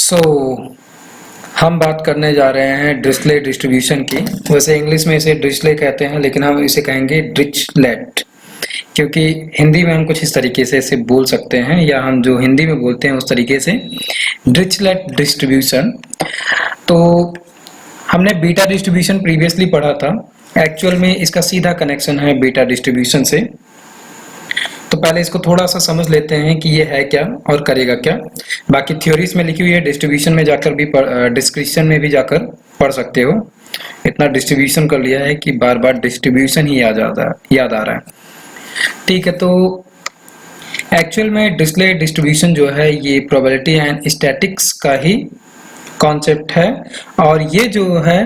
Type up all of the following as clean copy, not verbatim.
सो हम बात करने जा रहे हैं डिरिचलेट डिस्ट्रीब्यूशन की। वैसे इंग्लिश में इसे डिरिचलेट कहते हैं, लेकिन हम इसे कहेंगे डिरिचलेट, क्योंकि हिंदी में हम कुछ इस तरीके से इसे बोल सकते हैं, या हम जो हिंदी में बोलते हैं उस तरीके से डिरिचलेट डिस्ट्रीब्यूशन। तो हमने बीटा डिस्ट्रीब्यूशन प्रीवियसली पढ़ा था। एक्चुअल में इसका सीधा कनेक्शन है बीटा डिस्ट्रीब्यूशन से। तो पहले इसको थोड़ा सा समझ लेते हैं कि ये है क्या और करेगा क्या। बाकी थ्योरीज में लिखी हुई है, डिस्ट्रीब्यूशन में जाकर भी डिस्क्रिप्शन में भी जाकर पढ़ सकते हो। इतना डिस्ट्रीब्यूशन कर लिया है कि बार बार डिस्ट्रीब्यूशन ही याद आ रहा है। ठीक है, तो एक्चुअल में डिरिचलेट डिस्ट्रीब्यूशन जो है ये प्रोबेबिलिटी एंड स्टैटिक्स का ही कॉन्सेप्ट है, और ये जो है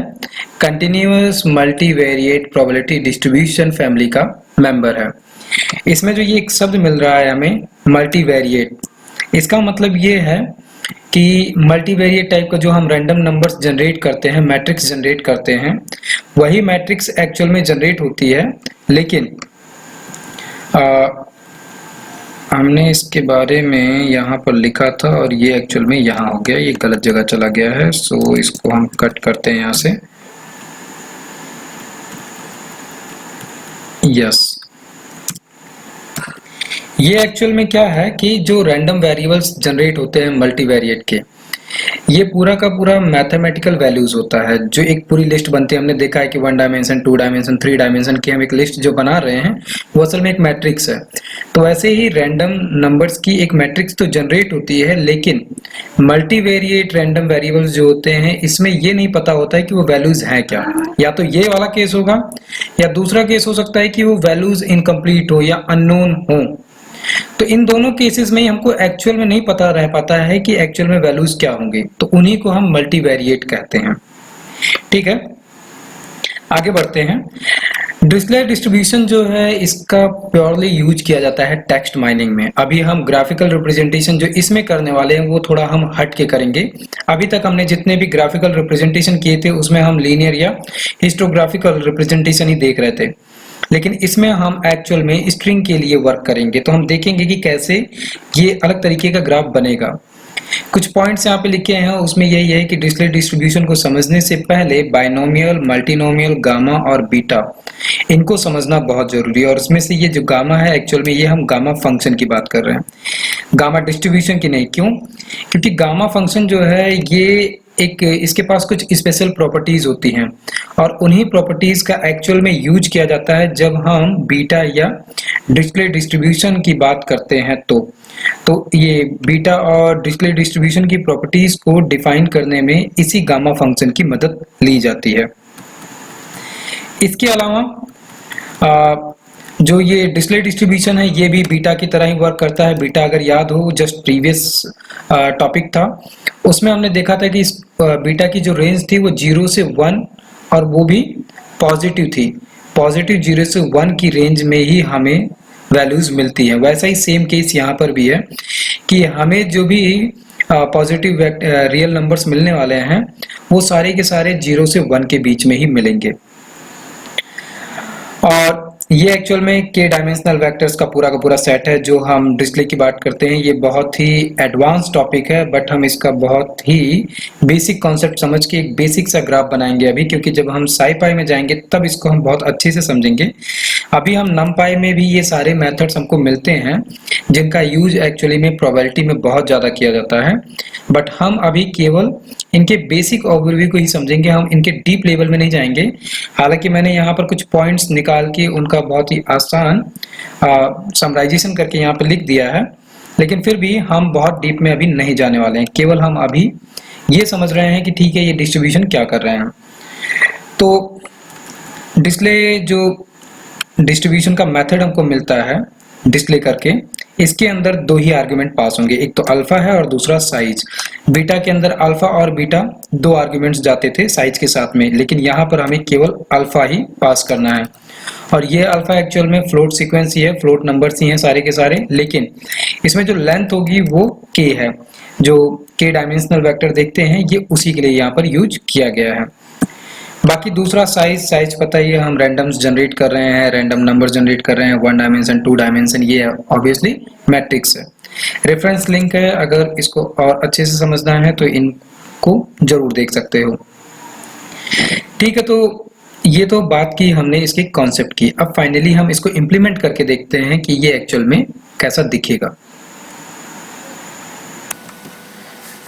continuous multivariate probability distribution family का मेंबर है। इसमें जो ये एक शब्द मिल रहा है हमें मल्टीवेरिएट, इसका मतलब ये है कि मल्टीवेरिएट टाइप का जो हम रैंडम नंबर्स जनरेट करते हैं, मैट्रिक्स जनरेट करते हैं, वही मैट्रिक्स एक्चुअल में जनरेट होती है। लेकिन हमने इसके बारे में यहाँ पर लिखा था और ये एक्चुअल में यहाँ हो गया, ये गलत जगह चला गया है। सो इसको हम कट करते हैं यहाँ से। यस, ये एक्चुअल में क्या है कि जो रैंडम वेरिएबल्स जनरेट होते हैं मल्टीवेरिएट के, ये पूरा का पूरा मैथमेटिकल वैल्यूज होता है। जो एक पूरी लिस्ट बनती है, हमने देखा है कि 1 डायमेंशन, 2 डायमेंशन, 3 डायमेंशन की हम एक लिस्ट जो बना रहे हैं वो असल में एक मैट्रिक्स है। तो वैसे ही रैंडम नंबर्स की एक मैट्रिक्स तो जनरेट होती है, लेकिन मल्टीवेरिएट रैंडम वेरिएबल्स जो होते हैं इसमें ये नहीं पता होता है कि वो वैल्यूज हैं क्या। या तो ये वाला केस होगा, या दूसरा केस हो सकता है कि वो वैल्यूज इनकम्प्लीट हो या अननोन हो। तो इन दोनों केसेस में ही हमको एक्चुअल में नहीं पता रह पाता है कि एक्चुअल में वैल्यूज क्या होंगे, तो उन्हीं को हम मल्टीवेरिएट कहते हैं। ठीक है, आगे बढ़ते हैं। डिरिचलेट डिस्ट्रीब्यूशन जो है इसका प्योरली यूज किया जाता है टेक्स्ट माइनिंग में। अभी हम ग्राफिकल रिप्रेजेंटेशन जो इसमें करने वाले हैं वो थोड़ा हम हट के करेंगे। अभी तक हमने जितने भी ग्राफिकल रिप्रेजेंटेशन किए थे उसमें हम लीनियर या हिस्टोग्राफिकल रिप्रेजेंटेशन ही देख रहे थे, लेकिन इसमें हम एक्चुअल में स्ट्रिंग के लिए वर्क करेंगे। तो हम देखेंगे कि कैसे ये अलग तरीके का ग्राफ बनेगा। कुछ पॉइंट्स यहाँ पे लिखे हैं, उसमें यही है कि डिरिचलेट डिस्ट्रीब्यूशन को समझने से पहले बाइनोमियल, मल्टीनोमियल, गामा और बीटा, इनको समझना बहुत जरूरी है। और इसमें से ये जो गामा है एक्चुअल में ये हम गामा फंक्शन की बात कर रहे हैं, गामा डिस्ट्रीब्यूशन की नहीं। क्यों? क्योंकि गामा फंक्शन जो है ये एक, इसके पास कुछ स्पेशल प्रॉपर्टीज होती हैं, और उन्हीं प्रॉपर्टीज का एक्चुअल में यूज किया जाता है जब हम बीटा या डिरिचलेट डिस्ट्रीब्यूशन की बात करते हैं। तो ये बीटा और डिरिचलेट डिस्ट्रीब्यूशन की प्रॉपर्टीज को डिफाइन करने में इसी गामा फंक्शन की मदद ली जाती है। इसके अलावा जो ये डिरिचलेट डिस्ट्रीब्यूशन है ये भी बीटा की तरह ही वर्क करता है। बीटा अगर याद हो, जस्ट प्रीवियस टॉपिक था उसमें हमने देखा था कि इस बीटा की जो रेंज थी वो 0 से 1 और वो भी पॉजिटिव थी। पॉजिटिव 0 से 1 की रेंज में ही हमें वैल्यूज मिलती है। वैसा ही सेम केस यहाँ पर भी है कि हमें जो भी पॉजिटिव रियल नंबर्स मिलने वाले हैं वो सारे के सारे 0 से 1 के बीच में ही मिलेंगे। और ये एक्चुअल में के डायमेंशनल वेक्टर्स का पूरा सेट है जो हम डिरिचलेट की बात करते हैं। ये बहुत ही एडवांस टॉपिक है, बट हम इसका बहुत ही बेसिक कॉन्सेप्ट समझ के एक बेसिक सा ग्राफ बनाएंगे अभी, क्योंकि जब हम साईपाई में जाएंगे तब इसको हम बहुत अच्छे से समझेंगे। अभी हम नमपाई में भी ये सारे मेथड्स हमको मिलते हैं जिनका यूज एक्चुअली में प्रोबेबिलिटी में बहुत ज्यादा किया जाता है, बट हम अभी केवल इनके बेसिक ओवरव्यू को ही समझेंगे, हम इनके डीप लेवल में नहीं जाएंगे। हालांकि मैंने यहाँ पर कुछ पॉइंट्स निकाल के उनका बहुत ही आसान समराइजेशन करके यहाँ पर लिख दिया है, लेकिन फिर भी हम बहुत डीप में अभी नहीं जाने वाले हैं। केवल हम अभी ये समझ रहे हैं कि ठीक है ये डिस्ट्रीब्यूशन क्या कर रहे हैं। तो डिरिचलेट जो डिस्ट्रीब्यूशन का मेथड हमको मिलता है डिस्प्ले करके, इसके अंदर 2 ही आर्गुमेंट पास होंगे, एक तो अल्फा है और दूसरा साइज। बीटा के अंदर अल्फा और बीटा 2 आर्गुमेंट्स जाते थे साइज के साथ में, लेकिन यहाँ पर हमें केवल अल्फा ही पास करना है। और ये अल्फा एक्चुअल में फ्लोट सीक्वेंस ही है, फ्लोट नंबर्स ही हैं सारे के सारे, लेकिन इसमें जो लेंथ होगी वो के है। जो के डायमेंशनल वेक्टर देखते हैं ये उसी के लिए यहाँ पर यूज किया गया है। बाकी दूसरा साइज पता ही है, हम रैंडम्स जनरेट कर रहे हैं, रैंडम नंबर जनरेट कर रहे हैं, 1 डायमेंशन, 2 डायमेंशन, ये ऑब्वियसली मैट्रिक्स है। रेफरेंस लिंक है, अगर इसको और अच्छे से समझना है तो इनको जरूर देख सकते हो। ठीक है, तो ये तो बात की हमने इसकी कॉन्सेप्ट की। अब फाइनली हम इसको इम्प्लीमेंट करके देखते हैं कि ये एक्चुअल में कैसा दिखेगा।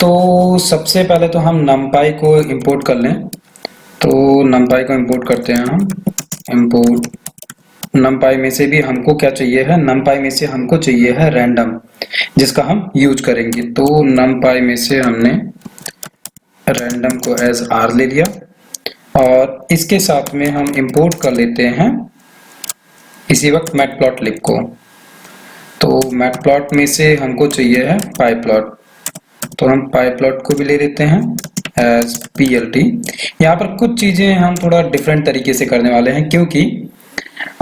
तो सबसे पहले तो हम numpy को इंपोर्ट कर लें। तो numpy को इंपोर्ट करते हैं हम। इंपोर्ट numpy में से भी हमको क्या चाहिए है, numpy में से हमको चाहिए है रैंडम, जिसका हम यूज करेंगे। तो numpy में से हमने रैंडम को एज r ले लिया और इसके साथ में हम इंपोर्ट कर लेते हैं इसी वक्त मैटप्लॉटलिब को। तो मैटप्लॉट में से हमको चाहिए है pyplot, तो हम pyplot को भी ले लेते हैं एज plt। यहाँ पर कुछ चीजें हम थोड़ा डिफरेंट तरीके से करने वाले हैं, क्योंकि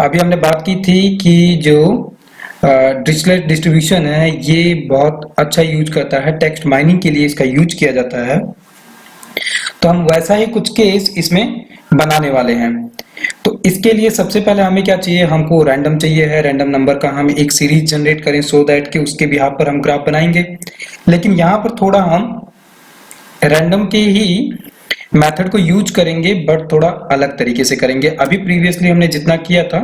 अभी हमने बात की थी कि जो डिरिचलेट डिस्ट्रीब्यूशन है ये बहुत अच्छा यूज करता है, टेक्स्ट माइनिंग के लिए इसका यूज किया जाता है। तो हम वैसा ही कुछ केस इसमें बनाने वाले हैं। तो इसके लिए सबसे पहले हमें क्या चाहिए, हमको रैंडम चाहिए है। रैंडम नंबर का हम एक सीरीज जनरेट करें सो दैट कि उसके बिहाफ पर हम ग्राफ बनाएंगे। लेकिन यहाँ पर थोड़ा हम रैंडम के ही मेथड को यूज करेंगे, बट थोड़ा अलग तरीके से करेंगे। अभी प्रीवियसली हमने जितना किया था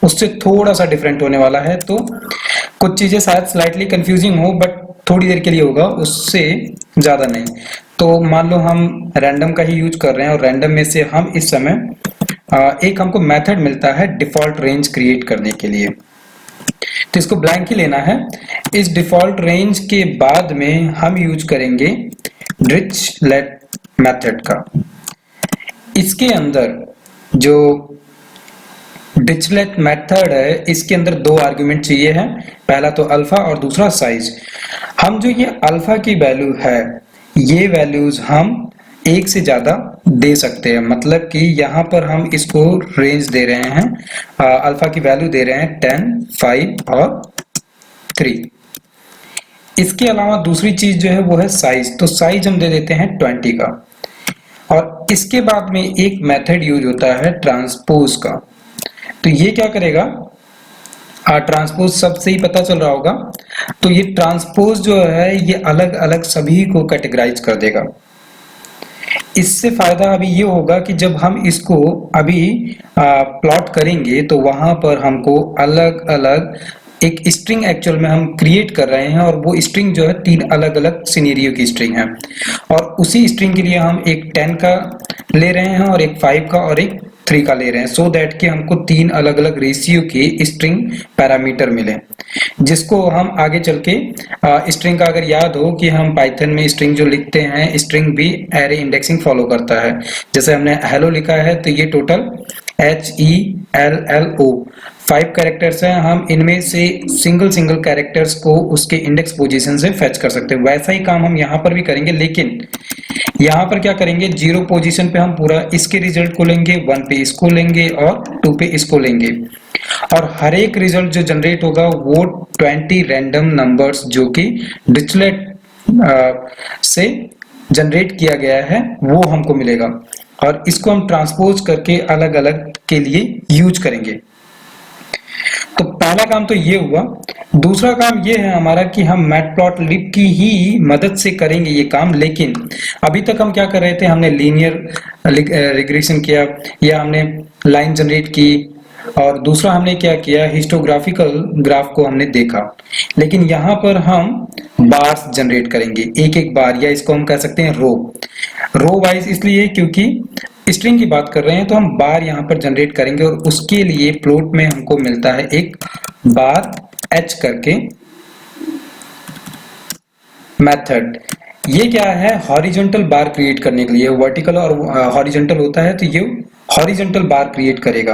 उससे थोड़ा सा डिफरेंट होने वाला है। तो कुछ चीजें शायद स्लाइटली कंफ्यूजिंग हो, बट थोड़ी देर के लिए होगा, उससे ज्यादा नहीं। तो मान लो हम रैंडम का ही यूज कर रहे हैं और रैंडम में से हम इस समय एक हमको मेथड मिलता है डिफॉल्ट रेंज क्रिएट करने के लिए। तो इसको ब्लैंक ही लेना है। इस डिफॉल्ट रेंज के बाद में हम यूज करेंगे डिरिचलेट मेथड का। इसके अंदर जो डिरिचलेट मेथड है इसके अंदर दो आर्गुमेंट चाहिए है, पहला तो अल्फा और दूसरा साइज। हम जो ये अल्फा की वैल्यू है ये वैल्यूज हम एक से ज्यादा दे सकते हैं, मतलब कि यहाँ पर हम इसको रेंज दे रहे हैं, अल्फा की वैल्यू दे रहे हैं 10, 5 और 3। इसके अलावा दूसरी चीज जो है वो है साइज। तो साइज हम दे देते हैं 20 का। और इसके बाद में एक मेथड यूज होता है ट्रांसपोज का। तो ये क्या करेगा, ट्रांसपोज सबसे ही पता चल रहा होगा। तो ये ट्रांसपोज जो है ये अलग अलग सभी को कैटेगराइज कर देगा। इससे फायदा अभी ये होगा कि जब हम इसको अभी प्लॉट करेंगे तो वहां पर हमको अलग अलग एक स्ट्रिंग एक्चुअल में हम क्रिएट कर रहे हैं, और वो स्ट्रिंग जो है 3 अलग अलग सिनेरियो की स्ट्रिंग है। और उसी स्ट्रिंग के लिए हम एक 10 का ले रहे हैं और एक 5 का और एक 3 का ले रहे हैं, सो दैट कि हमको 3 अलग अलग रेशियो के स्ट्रिंग पैरामीटर मिले, जिसको हम आगे चल के स्ट्रिंग का अगर याद हो कि हम पाइथन में स्ट्रिंग जो लिखते हैं, स्ट्रिंग भी एरे इंडेक्सिंग फॉलो करता है। जैसे हमने हेलो लिखा है तो ये टोटल HELLO 5 कैरेक्टर्स हैं, हम इनमें से सिंगल कैरेक्टर्स को उसके इंडेक्स पोजीशन से फेच कर सकते हैं। वैसा ही काम हम यहाँ पर भी करेंगे, लेकिन यहाँ पर क्या करेंगे, 0 पोजीशन पे हम पूरा इसके रिजल्ट को लेंगे, 1 पे इसको लेंगे और 2 पे इसको लेंगे। और हर एक रिजल्ट जो जनरेट होगा वो 20 रैंडम नंबर्स जो कि डिरिचलेट से जनरेट किया गया है वो हमको मिलेगा, और इसको हम ट्रांसपोज करके अलग अलग के लिए यूज करेंगे। तो पहला काम तो ये हुआ। दूसरा काम ये है हमारा कि हम मैटप्लॉटलिब की ही मदद से करेंगे ये काम। लेकिन अभी तक हम क्या कर रहे थे, हमने लीनियर रिग्रेशन किया या हमने लाइन जनरेट की, और दूसरा हमने क्या किया, हिस्टोग्राफिकल ग्राफ को हमने देखा। लेकिन यहाँ पर हम बार्स जनरेट करेंगे, एक एक बार, या इसको हम कह सकते हैं रो वाइज, इसलिए क्योंकि स्ट्रिंग की बात कर रहे हैं तो हम बार यहाँ पर जनरेट करेंगे। और उसके लिए प्लॉट में हमको मिलता है एक बार h करके मेथड। ये क्या है, हॉरिजॉन्टल बार क्रिएट करने के लिए। वर्टिकल और हॉरिजॉन्टल होता है तो ये हॉरिजॉन्टल बार क्रिएट करेगा।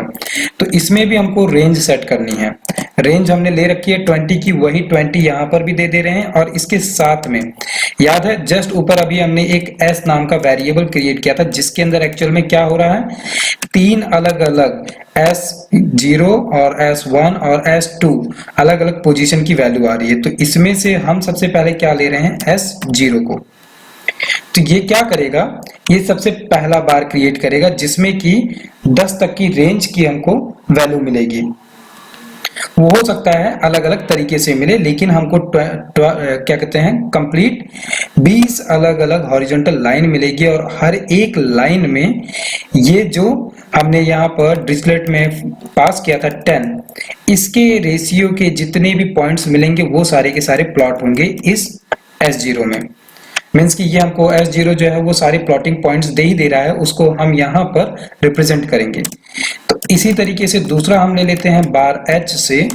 तो इसमें भी हमको रेंज सेट करनी है। रेंज हमने ले रखी है 20 की, वही 20 यहाँ पर भी दे दे रहे हैं। और इसके साथ में याद है जस्ट ऊपर अभी हमने एक s नाम का वेरिएबल क्रिएट किया था, जिसके अंदर एक्चुअल में क्या हो रहा है, 3 अलग अलग S0 और S1 और S2 अलग अलग पोजीशन की वैल्यू आ रही है। तो इसमें से हम सबसे पहले क्या ले रहे हैं, S0 को। तो ये क्या करेगा, ये सबसे पहला बार क्रिएट करेगा जिसमें कि 10 तक की रेंज की हमको वैल्यू मिलेगी। वो हो सकता है अलग अलग तरीके से मिले, लेकिन हमको क्या कहते हैं कंप्लीट 20 अलग अलग हॉरिजॉन्टल लाइन मिलेगी और हर एक लाइन में ये जो हमने यहाँ पर डिरिचलेट में पास किया था 10, इसके रेशियो के जितने भी पॉइंट्स मिलेंगे वो सारे के सारे प्लॉट होंगे इस S0 में। मीन्स कि ये हमको S0 जो है वो सारे प्लॉटिंग पॉइंट्स दे ही दे रहा है, उसको हम यहाँ पर रिप्रेजेंट करेंगे। तो इसी तरीके से दूसरा हम ले लेते हैं बार H से,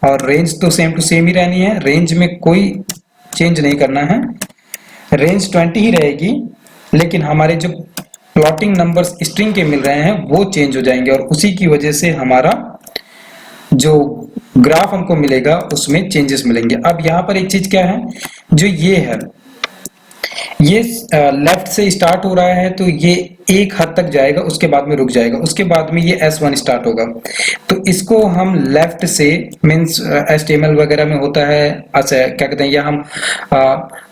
और रेंज तो सेम टू सेम ही रहनी है, रेंज में कोई चेंज नहीं करना है, रेंज 20 ही रहेगी, लेकिन हमारे जो प्लॉटिंग नंबर्स स्ट्रिंग के मिल रहे हैं वो चेंज हो जाएंगे और उसी की वजह से हमारा जो ग्राफ हमको मिलेगा उसमें चेंजेस मिलेंगे। अब यहाँ पर एक चीज क्या है, जो ये है ये लेफ्ट से स्टार्ट हो रहा है तो ये एक हद तक जाएगा, उसके बाद में रुक जाएगा, उसके बाद में ये S1 स्टार्ट होगा। तो इसको हम लेफ्ट से मीन्स HTML वगैरह में होता है, अच्छा क्या कहते हैं, या हम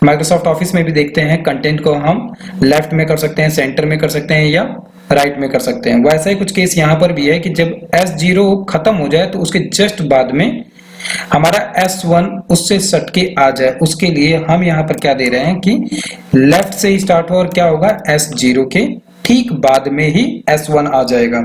माइक्रोसॉफ्ट ऑफिस में भी देखते हैं, कंटेंट को हम लेफ्ट में कर सकते हैं, सेंटर में कर सकते हैं या राइट में कर सकते हैं। वैसा ही कुछ केस यहाँ पर भी है कि जब S0 खत्म हो जाए तो उसके जस्ट बाद में हमारा S1 उससे सट के आ जाए, उसके लिए हम यहाँ पर क्या दे रहे हैं कि लेफ्ट से ही स्टार्ट हो और क्या होगा S0 के ठीक बाद में ही S1 आ जाएगा।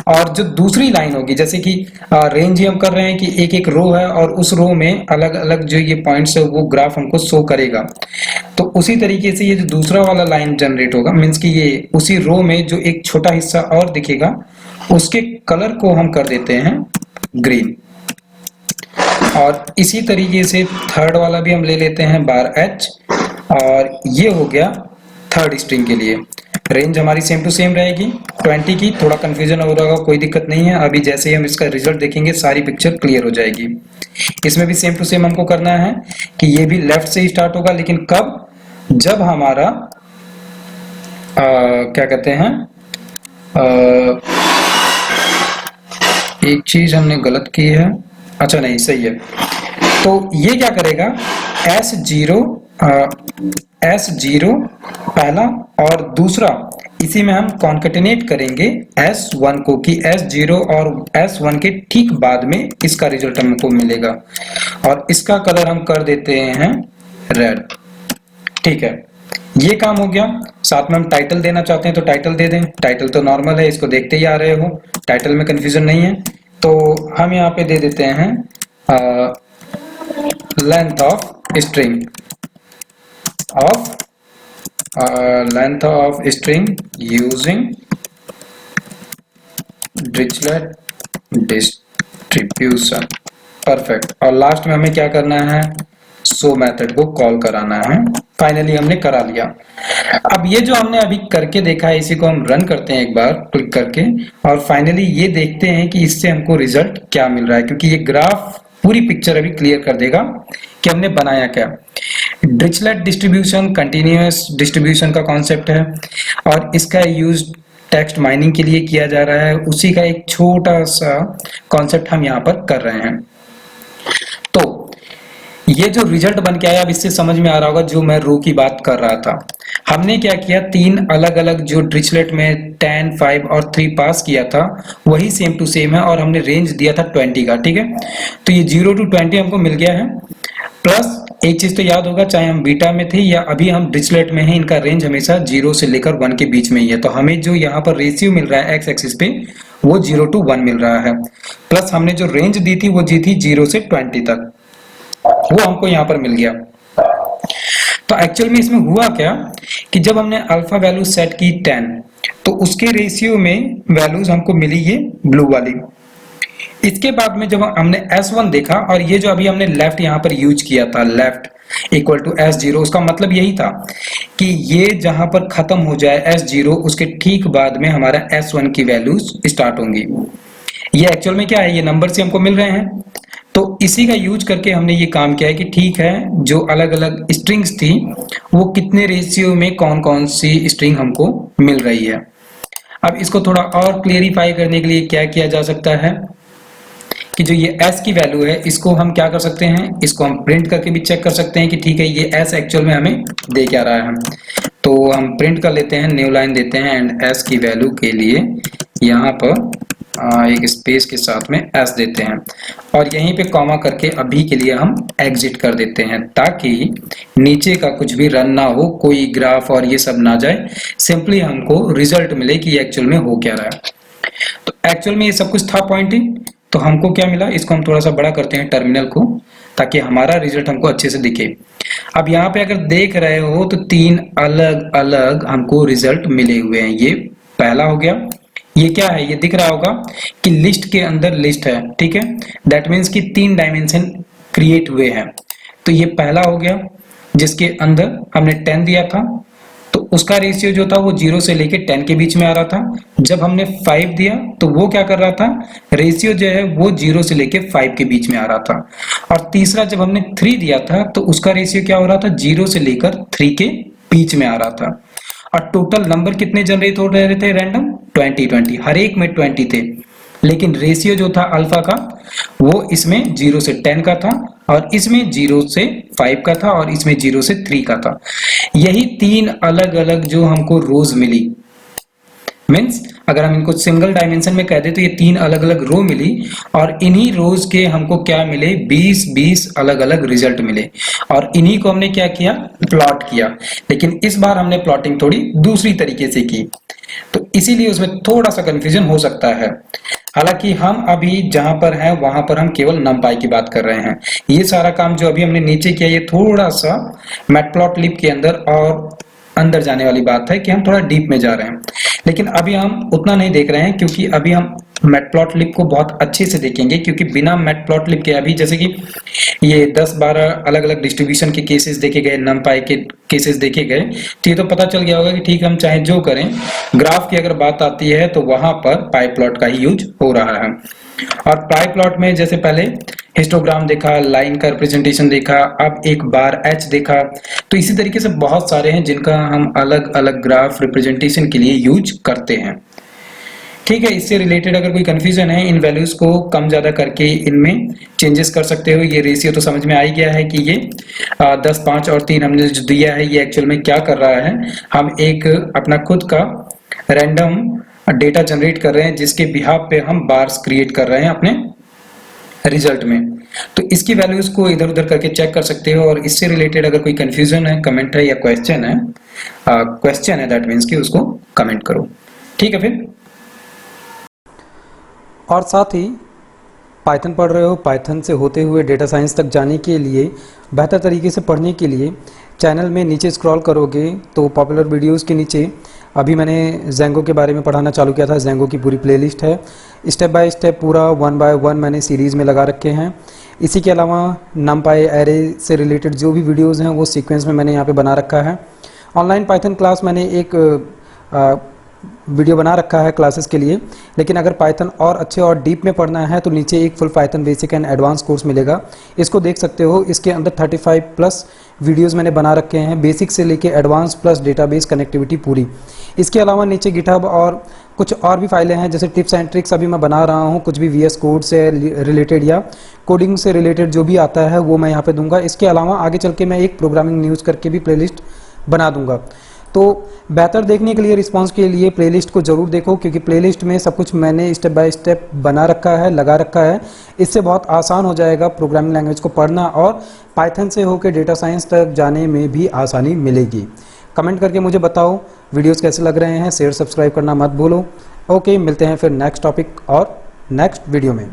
और जो दूसरी लाइन होगी, जैसे कि रेंज ही हम कर रहे हैं कि एक एक रो है और उस रो में अलग अलग जो ये पॉइंट्स है वो ग्राफ हमको शो करेगा, तो उसी तरीके से ये जो दूसरा वाला लाइन जनरेट होगा, मीन्स कि ये उसी रो में जो एक छोटा हिस्सा और दिखेगा उसके कलर को हम कर देते हैं ग्रीन। और इसी तरीके से थर्ड वाला भी हम ले लेते हैं बार H, और ये हो गया थर्ड स्ट्रिंग के लिए। रेंज हमारी सेम टू सेम रहेगी 20 की, थोड़ा कंफ्यूजन हो रहा होगा, कोई दिक्कत नहीं है, अभी जैसे ही हम इसका रिजल्ट देखेंगे सारी पिक्चर क्लियर हो जाएगी। इसमें भी सेम टू सेम हमको करना है कि ये भी लेफ्ट से ही स्टार्ट होगा, लेकिन कब, जब हमारा क्या कहते हैं एक चीज हमने गलत की है, अच्छा नहीं सही है, तो ये क्या करेगा S0 पहला और दूसरा, इसी में हम कॉन्केटिनेट करेंगे S1 को कि S0 और S1 के ठीक बाद में इसका रिजल्ट हमको मिलेगा, और इसका कलर हम कर देते हैं रेड। ठीक है, ये काम हो गया। साथ में हम टाइटल देना चाहते हैं तो टाइटल दे दें, टाइटल तो नॉर्मल है, इसको देखते ही आ रहे हो, टाइटल में कंफ्यूजन नहीं है, तो हम यहाँ पे दे देते हैं length of string using Dirichlet distribution. Perfect. और लास्ट में हमें क्या करना है, शो मेथड को कॉल कराना है। फाइनली हमने करा लिया। अब ये जो हमने अभी करके देखा है इसी को हम रन करते हैं एक बार क्लिक करके, और फाइनली ये देखते हैं कि इससे हमको रिजल्ट क्या मिल रहा है, क्योंकि ये ग्राफ पूरी पिक्चर अभी क्लियर कर देगा कि हमने बनाया क्या। डिरिचलेट डिस्ट्रीब्यूशन कंटिन्यूअस डिस्ट्रीब्यूशन का कॉन्सेप्ट है और इसका यूज टेक्स्ट माइनिंग के लिए किया जा रहा है, उसी का एक छोटा सा कॉन्सेप्ट हम यहाँ पर कर रहे हैं। तो ये जो रिजल्ट बन के आया, अब इससे समझ में आ रहा होगा जो मैं रो की बात कर रहा था। हमने क्या किया, तीन अलग अलग जो डिरिचलेट में 10, 5 और 3 पास किया था वही सेम टू सेम है, और हमने रेंज दिया था 20 का। ठीक है, तो ये 0 to 20 हमको मिल गया है। प्लस एक चीज तो याद होगा, चाहे हम बीटा में थे या अभी हम डिरिचलेट में हैं, इनका रेंज हमेशा 0 से लेकर 1 के बीच में ही है। तो हमें जो यहाँ पर रेशियो मिल रहा है एक्स एक्सिस पे वो 0 to 1 मिल रहा है। प्लस हमने जो रेंज दी थी वो दी थी 0 से 20 तक, वो हमको यहाँ पर मिल गया। तो एक्चुअल में इसमें हुआ क्या कि जब हमने अल्फा वैल्यू सेट की 10, तो उसके रेशियो में वैल्यूज हमको मिली ये ब्लू वाली। इसके बाद में जब हमने S1 देखा, और ये जो अभी हमने लेफ्ट यहाँ पर यूज किया था, लेफ्ट इक्वल टू S0, उसका मतलब यही था कि ये जहां पर खत्म हो जाए S0 उसके ठीक बाद में हमारा S1 की वैल्यूज स्टार्ट होंगी। ये एक्चुअल में क्या है, ये नंबर से हमको मिल रहे हैं, तो इसी का यूज करके हमने ये काम किया है कि ठीक है जो अलग अलग स्ट्रिंग्स थी वो कितने रेशियो में कौन कौन सी स्ट्रिंग हमको मिल रही है। अब इसको थोड़ा और क्लियरिफाई करने के लिए क्या किया जा सकता है कि जो ये S की वैल्यू है इसको हम क्या कर सकते हैं, इसको हम प्रिंट करके भी चेक कर सकते हैं कि ठीक है ये S एक्चुअल में हमें दे क्या रहा है। तो हम प्रिंट कर लेते हैं, न्यू लाइन देते हैं एंड S की वैल्यू के लिए यहाँ पर एक स्पेस के साथ में S देते हैं, और यहीं पे कॉमा करके अभी के लिए हम एग्जिट कर देते हैं, ताकि नीचे का कुछ भी रन ना हो, कोई ग्राफ और ये सब ना जाए, सिंपली हमको रिजल्ट मिले कि एक्चुअल में हो क्या रहा है। तो एक्चुअल में ये सब कुछ था पॉइंटिंग। तो हमको क्या मिला, इसको हम थोड़ा सा बड़ा करते हैं टर्मिनल को, ताकि हमारा रिजल्ट हमको अच्छे से दिखे। अब यहाँ पे अगर देख रहे हो तो 3 अलग अलग हमको रिजल्ट मिले हुए हैं। ये पहला हो गया, ये क्या है, ये दिख रहा होगा कि लिस्ट के अंदर लिस्ट है, ठीक है। दैट मीन्स कि 3 डायमेंशन क्रिएट हुए हैं। तो ये पहला हो गया, जिसके अंदर हमने 10 दिया था, तो उसका रेशियो जो था वो 0 से लेके 10 के बीच में आ रहा था। जब हमने 5 दिया तो वो क्या कर रहा था, रेशियो जो है वो 0 से लेके 5 के बीच में आ रहा था। और तीसरा जब हमने 3 दिया था तो उसका रेशियो क्या हो रहा था, 0 से लेकर 3 के बीच में आ रहा था। और टोटल नंबर कितने जनरेट हो रहे थे रैंडम, 20 हर एक में 20 थे। लेकिन रेशियो जो था अल्फा का वो इसमें 0 से 10 का था, और इसमें 0 से 5 का था, और इसमें 0 से 3 का था। यही 3 अलग अलग जो हमको रोज मिली, मीन्स अगर हम इनको सिंगल डायमेंशन में कह दे तो ये 3 अलग अलग रो मिली, और इन्हीं रोज के हमको क्या मिले, 20 अलग अलग रिजल्ट मिले। और इन्हीं को हमने क्या किया, प्लॉट किया। लेकिन इस बार हमने प्लॉटिंग थोड़ी दूसरी तरीके से की, तो इसीलिए उसमें थोड़ा सा कंफ्यूजन हो सकता है। हालांकि हम अभी जहां पर हैं वहां पर हम केवल numpy की बात कर रहे हैं। ये सारा काम जो अभी हमने नीचे किया, ये थोड़ा सा मैटप्लॉटलिब के अंदर और अंदर जाने वाली बात है कि हम थोड़ा डीप में जा रहे हैं। लेकिन अभी हम उतना नहीं देख रहे हैं, क्योंकि अभी हम मैटप्लॉटलिब को बहुत अच्छे से देखेंगे। क्योंकि बिना मैटप्लॉटलिब के अभी जैसे कि ये 10-12 अलग अलग डिस्ट्रीब्यूशन के केसेस देखे गए, numpy के केसेस देखे गए, तो ये तो पता चल गया होगा कि ठीक, हम चाहे जो करें, ग्राफ की अगर बात आती है तो वहां पर पाईप्लॉट का ही यूज हो रहा है। और पाईप्लॉट में जैसे पहले हिस्टोग्राम देखा, लाइन का रिप्रेजेंटेशन देखा, अब एक बार एच देखा, तो इसी तरीके से बहुत सारे हैं जिनका हम अलग अलग ग्राफ रिप्रेजेंटेशन के लिए यूज करते हैं। ठीक है, इससे रिलेटेड अगर कोई कंफ्यूजन है, इन वैल्यूज को कम ज्यादा करके इनमें चेंजेस कर सकते हो। ये रेशियो तो समझ में आ ही गया है कि ये 10, 5 और 3 हमने जो दिया है ये एक्चुअल में क्या कर रहा है, हम एक अपना खुद का रैंडम डेटा जनरेट कर रहे हैं, जिसके बिहाफ पे हम बार्स क्रिएट कर रहे हैं अपने रिजल्ट में। तो इसकी वैल्यूज को इधर उधर करके चेक कर सकते हो। और इससे रिलेटेड अगर कोई कंफ्यूजन है, कमेंट है या क्वेश्चन है, दैट मीन्स कि उसको कमेंट करो। ठीक है फिर। और साथ ही पाइथन पढ़ रहे हो, पाइथन से होते हुए डेटा साइंस तक जाने के लिए, बेहतर तरीके से पढ़ने के लिए चैनल में नीचे स्क्रॉल करोगे तो पॉपुलर वीडियोस के नीचे अभी मैंने ज़ेंगो के बारे में पढ़ाना चालू किया था। ज़ेंगो की पूरी प्लेलिस्ट है, स्टेप बाय स्टेप पूरा 1 बाय 1 मैंने सीरीज़ में लगा रखे हैं। इसी के अलावा numpy एरे से रिलेटेड जो भी वीडियोज़ हैं वो सीक्वेंस में मैंने यहाँ पर बना रखा है। ऑनलाइन पाइथन क्लास मैंने एक वीडियो बना रखा है क्लासेस के लिए। लेकिन अगर पाइथन और अच्छे और डीप में पढ़ना है तो नीचे एक full Python basic and advance course मिलेगा, इसको देख सकते हो। इसके अंदर 35 प्लस वीडियोस मैंने बना रखे हैं, बेसिक से लेके एडवांस प्लस डेटाबेस कनेक्टिविटी पूरी। इसके अलावा नीचे गिटहब और कुछ और भी फाइलें हैं, जैसे टिप्स एंड ट्रिक्स अभी मैं बना रहा हूँ, कुछ भी VS कोड से रिलेटेड या कोडिंग से रिलेटेड जो भी आता है वो मैं यहाँ पे दूंगा। इसके अलावा आगे चल के मैं एक प्रोग्रामिंग न्यूज़ करके भी प्लेलिस्ट बना दूंगा। तो बेहतर देखने के लिए, रिस्पांस के लिए प्लेलिस्ट को जरूर देखो, क्योंकि प्लेलिस्ट में सब कुछ मैंने स्टेप बाय स्टेप बना रखा है, लगा रखा है। इससे बहुत आसान हो जाएगा प्रोग्रामिंग लैंग्वेज को पढ़ना, और पाइथन से होकर डेटा साइंस तक जाने में भी आसानी मिलेगी। कमेंट करके मुझे बताओ वीडियोस कैसे लग रहे हैं, शेयर सब्सक्राइब करना मत भूलो। ओके, मिलते हैं फिर नेक्स्ट टॉपिक और नेक्स्ट वीडियो में।